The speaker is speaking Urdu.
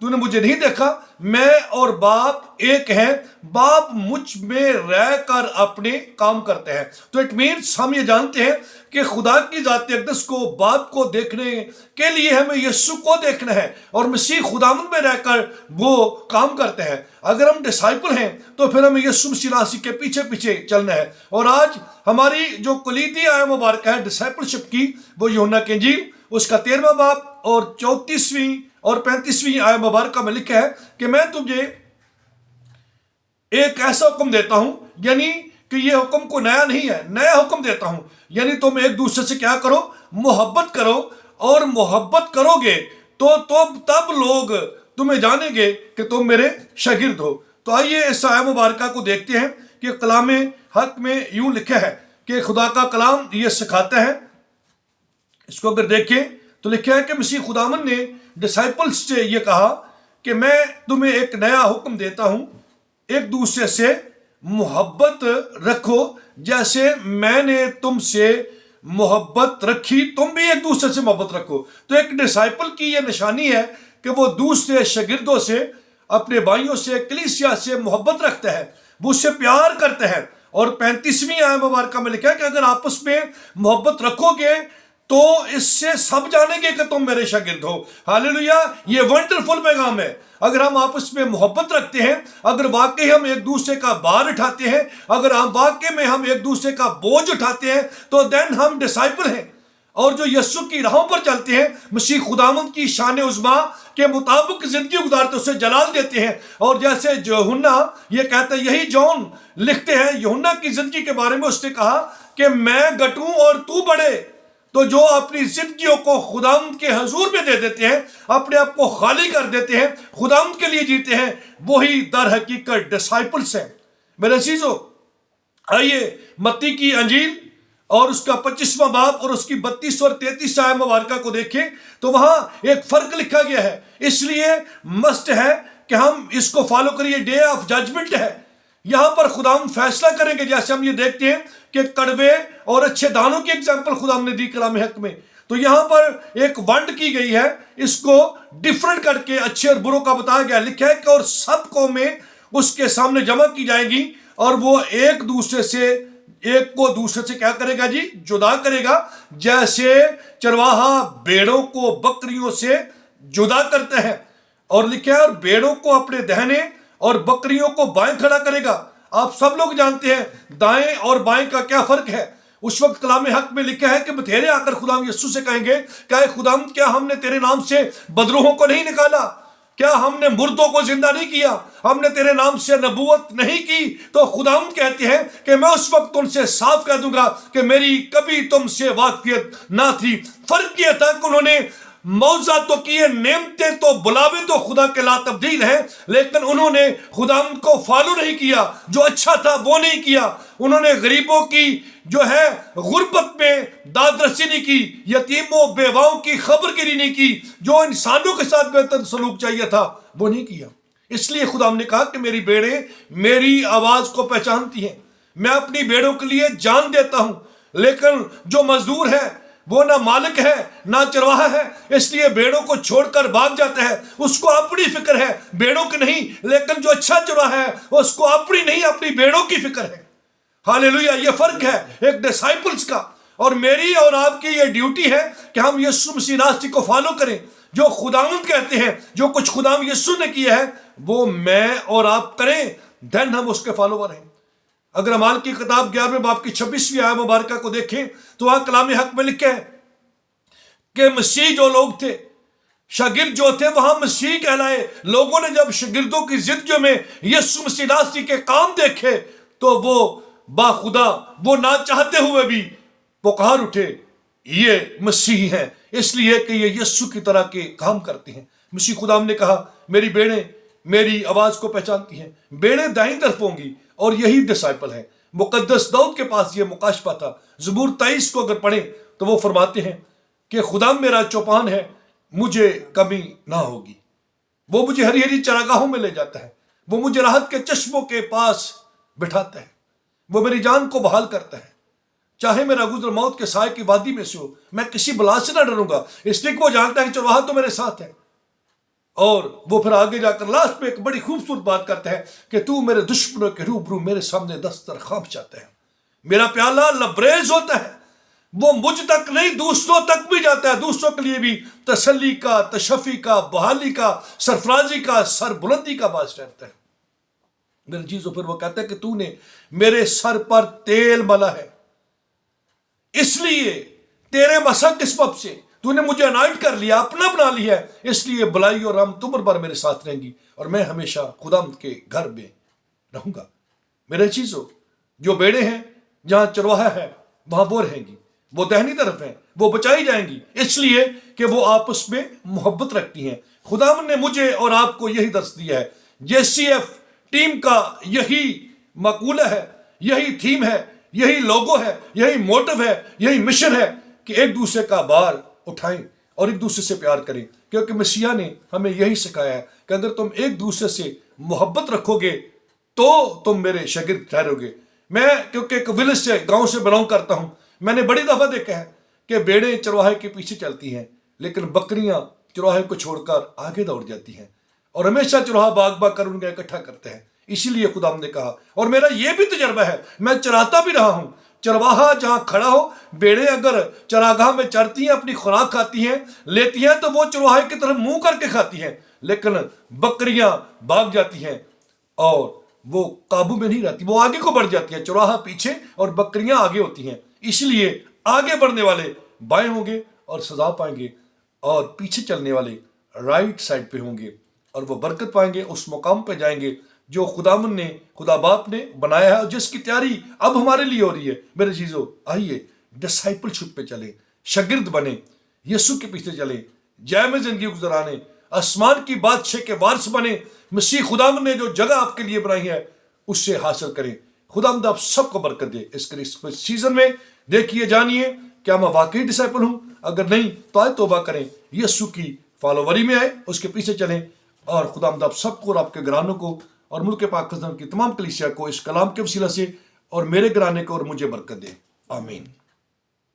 تو نے مجھے نہیں دیکھا، میں اور باپ ایک ہیں، باپ مجھ میں رہ کر اپنے کام کرتے ہیں۔ تو اٹ مینس ہم یہ جانتے ہیں کہ خدا کی ذات اقدس کو، باپ کو دیکھنے کے لیے ہمیں یسوع کو دیکھنا ہے، اور مسیح خداوند میں رہ کر وہ کام کرتے ہیں۔ اگر ہم ڈسائپل ہیں تو پھر ہمیں یسوع مسیح ناصری کے پیچھے پیچھے چلنا ہے۔ اور آج ہماری جو کلیدی آیت مبارکہ ہے ڈسائپلشپ کی، وہ یوحنا کی انجیل اس کا 13واں باب اور 34ویں اور 35ویں آیت مبارکہ میں لکھا ہے کہ میں تجھے ایک ایسا حکم دیتا ہوں، یعنی کہ یہ حکم کو نیا نہیں ہے، نیا حکم دیتا ہوں، یعنی تم ایک دوسرے سے کیا کرو؟ محبت کرو، اور محبت کرو گے تو تب لوگ تمہیں جانیں گے کہ تم میرے شاگرد ہو۔ تو آئیے اس آیت مبارکہ کو دیکھتے ہیں کہ کلام حق میں یوں لکھا ہے کہ خدا کا کلام یہ سکھاتا ہے۔ اس کو اگر دیکھیں تو لکھا ہے کہ مسیح خداوند نے ڈسائپلز سے یہ کہا کہ میں تمہیں ایک نیا حکم دیتا ہوں، ایک دوسرے سے محبت رکھو، جیسے میں نے تم سے محبت رکھی تم بھی ایک دوسرے سے محبت رکھو۔ تو ایک ڈسائپل کی یہ نشانی ہے کہ وہ دوسرے شاگردوں سے، اپنے بھائیوں سے، کلیسیا سے محبت رکھتا ہے، وہ اس سے پیار کرتا ہے۔ اور 35ویں آیت مبارکہ میں لکھا ہے کہ اگر آپس میں محبت رکھو گے تو اس سے سب جانیں گے کہ تم میرے شاگرد ہو۔ ہاللیلویا، یہ ونڈرفل پیغام ہے۔ اگر ہم آپس میں محبت رکھتے ہیں، اگر واقعی ہم ایک دوسرے کا بار اٹھاتے ہیں، اگر ہم واقعی میں ہم ایک دوسرے کا بوجھ اٹھاتے ہیں، تو دین ہم ڈسائپل ہیں، اور جو یسوع کی راہوں پر چلتے ہیں، مسیح خداوند کی شان عظمیٰ کے مطابق زندگی گزارتے، اسے جلال دیتے ہیں۔ اور جیسے یوحنا یہ کہتا ہے، یہی جون لکھتے ہیں یوحنا کی زندگی کے بارے میں، اس نے کہا کہ میں گھٹوں اور تو بڑھے۔ تو جو اپنی زندگیوں کو خداوند کے حضور میں دے دیتے ہیں، اپنے آپ کو خالی کر دیتے ہیں، خداوند کے لیے جیتے ہیں، وہی در حقیقت ڈسائپلس ہیں۔ میرے عزیزو، آئیے متی کی انجیل اور اس کا 25واں باب اور اس کی 32 اور 33 آیت مبارکہ کو دیکھیں تو وہاں ایک فرق لکھا گیا ہے، اس لیے مسٹ ہے کہ ہم اس کو فالو کریے۔ ڈے آف ججمنٹ ہے، یہاں پر خداوند فیصلہ کریں گے۔ جیسے ہم یہ دیکھتے ہیں کہ کڑوے اور اچھے دانوں کی ایگزامپل خدا نے دی کلام حق میں، تو یہاں پر ایک ونڈ کی گئی ہے، اس کو ڈیفرنٹ کر کے اچھے اور بروں کا بتایا گیا۔ لکھا ہے کہ اور سب قومیں اس کے سامنے جمع کی جائیں گی، اور وہ ایک کو دوسرے سے کیا کرے گا جی؟ جدا کرے گا، جیسے چرواہا بھیڑوں کو بکریوں سے جدا کرتے ہیں۔ اور لکھا ہے اور بھیڑوں کو اپنے دہنے اور بکریوں کو بائیں کھڑا کرے گا۔ آپ سب لوگ جانتے ہیں دائیں اور بائیں کا کیا فرق ہے۔ اس وقت کلام حق میں لکھا ہے کہ بتھیرے آ کر خدا یسوع سے کہیں گے کہ اے خداوند، کیا ہم نے تیرے نام سے بدروحوں کو نہیں نکالا؟ کیا ہم نے مردوں کو زندہ نہیں کیا؟ ہم نے تیرے نام سے نبوت نہیں کی؟ تو خداوند کہتے ہیں کہ میں اس وقت ان سے صاف کہہ دوں گا کہ میری کبھی تم سے واقفیت نہ تھی۔ فرق یہ تھا کہ انہوں نے معجزات تو کیے، نعمتیں تو بلاوے تو خدا کے لا تبدیل ہیں، لیکن انہوں نے خداوند کو فالو نہیں کیا، جو اچھا تھا وہ نہیں کیا۔ انہوں نے غریبوں کی جو ہے غربت میں داد رسی نہیں کی، یتیموں بیواؤں کی خبر گیری نہیں کی، جو انسانوں کے ساتھ بہتر سلوک چاہیے تھا وہ نہیں کیا۔ اس لیے خداوند نے کہا کہ میری بھیڑیں میری آواز کو پہچانتی ہیں، میں اپنی بھیڑوں کے لیے جان دیتا ہوں۔ لیکن جو مزدور ہے وہ نہ مالک ہے نہ چرواہا ہے، اس لیے بھیڑوں کو چھوڑ کر بھاگ جاتا ہے۔ اس کو اپنی فکر ہے، بھیڑوں کی نہیں۔ لیکن جو اچھا چرواہا ہے اس کو اپنی نہیں، اپنی بھیڑوں کی فکر ہے۔ ہاللیلویا، یہ فرق ہے ایک ڈسائپلز کا۔ اور میری اور آپ کی یہ ڈیوٹی ہے کہ ہم یسوع مسیح ناصری کو فالو کریں۔ جو خداوند کہتے ہیں، جو کچھ خداوند یسوع نے کیا ہے وہ میں اور آپ کریں، دین ہم اس کے فالوور ہیں۔ اگر اعمال کی کتاب 11ویں باب کی 26ویں آیت مبارکہ کو دیکھیں تو وہاں کلام حق میں لکھا ہے کہ مسیح جو لوگ تھے، شاگرد جو تھے، وہاں مسیح کہلائے۔ لوگوں نے جب شاگردوں کی زندگیوں میں یسوع مسیح ناصری کے کام دیکھے تو وہ باخدا، وہ نہ چاہتے ہوئے بھی پکار اٹھے، یہ مسیح ہیں، اس لیے کہ یہ یسوع کی طرح کے کام کرتے ہیں۔ مسیح خدا نے کہا میری بھیڑیں میری آواز کو پہچانتی ہیں، بھیڑیں دائیں طرف ہوں گی، اور یہی ڈسائپل ہے۔ مقدس داؤد کے پاس یہ مکاشفہ تھا۔ زبور 23 کو اگر پڑھیں تو وہ فرماتے ہیں کہ خدا میرا چوپان ہے، مجھے کمی نہ ہوگی۔ وہ مجھے ہری ہری چراگاہوں میں لے جاتا ہے، وہ مجھے راحت کے چشموں کے پاس بٹھاتا ہے، وہ میری جان کو بحال کرتا ہے۔ چاہے میرا گزر موت کے سائے کی وادی میں سے ہو، میں کسی بلا سے نہ ڈروں گا، اس لیے کہ وہ جانتا ہے کہ چرواہا تو میرے ساتھ ہے۔ اور وہ پھر آگے جا کر لاسٹ میں ایک بڑی خوبصورت بات کرتا ہے کہ تو میرے دشمنوں کے روبرو میرے سامنے دسترخوان بچھاتا ہے، میرا پیالہ لبریز ہوتا ہے، وہ مجھ تک نہیں دوسروں تک بھی جاتا ہے، دوسروں کے لیے بھی تسلی کا، تشفی کا، بحالی کا، سرفرازی کا، سر بلندی کا باعث ٹھہرتا ہے۔ میرے چیزوں پھر وہ کہتا ہے کہ تو نے میرے سر پر تیل ملا ہے، اس لیے تیرے مسق کے سبب سے تو نے مجھے انائٹ کر لیا، اپنا بنا لیا ہے، اس لیے بلائی اور رحمت عمر بھر میرے ساتھ رہیں گی اور میں ہمیشہ خداوند کے گھر میں رہوں گا۔ میرے چیزوں، جو بیڑے ہیں جہاں چرواہا ہے وہاں وہ رہیں گی، وہ دہنی طرف ہیں، وہ بچائی جائیں گی، اس لیے کہ وہ آپس میں محبت رکھتی ہیں۔ خداوند نے مجھے اور آپ کو یہی درس دیا ہے، جے سی ایف ٹیم کا یہی مقولہ ہے، یہی تھیم ہے، یہی لوگو ہے، یہی موٹو ہے، یہی مشن ہے کہ ایک دوسرے کا بار اٹھائیں اور ایک دوسرے سے پیار کریں، کیونکہ مسیح نے ہمیں یہی سکھایا ہے کہ اگر تم ایک دوسرے سے محبت رکھو گے تو تم میرے شاگرد ٹھہرو گے۔ میں کیونکہ ایک ولیج سے، گاؤں سے بلانگ کرتا ہوں، میں نے بڑی دفعہ دیکھا ہے کہ بیڑیں چرواہے کے پیچھے چلتی ہیں لیکن بکریاں چرواہے کو چھوڑ کر آگے دوڑ جاتی ہیں اور ہمیشہ چرواہا باغ باغ کر ان کا اکٹھا کرتے ہیں۔ اسی لیے خدا نے کہا، اور میرا یہ بھی تجربہ ہے، میں چراتا بھی رہا ہوں، چرواہا جہاں کھڑا ہو، بیڑیں اگر چراگاہ میں چرتی ہیں، اپنی خوراک کھاتی ہیں، لیتی ہیں تو وہ چرواہے کی طرف منہ کر کے کھاتی ہیں، لیکن بکریاں بھاگ جاتی ہیں اور وہ قابو میں نہیں رہتی، وہ آگے کو بڑھ جاتی ہیں، چرواہا پیچھے اور بکریاں آگے ہوتی ہیں۔ اس لیے آگے بڑھنے والے بائیں ہوں گے اور سزا پائیں گے، اور پیچھے چلنے والے رائٹ سائڈ پہ ہوں گے اور وہ برکت پائیں گے، اس مقام پہ جائیں گے جو خداوند نے، خدا باپ نے بنایا ہے اور جس کی تیاری اب ہمارے لیے ہو رہی ہے۔ میرے چیزوں، آئیے ڈسائپل شپ پہ چلیں، شاگرد بنیں، یسوع کے پیچھے چلیں، جے میں زندگی گزرانے، آسمان کی بادشاہ کے وارث بنیں، مسیح خداوند نے جو جگہ آپ کے لیے بنائی ہے اس سے حاصل کریں۔ خداوند آپ سب کو برکت دے۔ اس کرسمس سیزن میں دیکھیے، جانیے کیا میں واقعی ڈسائپل ہوں؟ اگر نہیں تو آئے توبہ کریں، یسوع کی فالووری میں آئے، اس کے پیچھے چلیں، اور خداوند آپ سب کو اور آپ کے گھرانوں کو اور ملک پاک کی تمام کلیسیا کو اس کلام کے وسیلہ سے اور میرے گھرانے کو اور مجھے برکت دے۔ آمین۔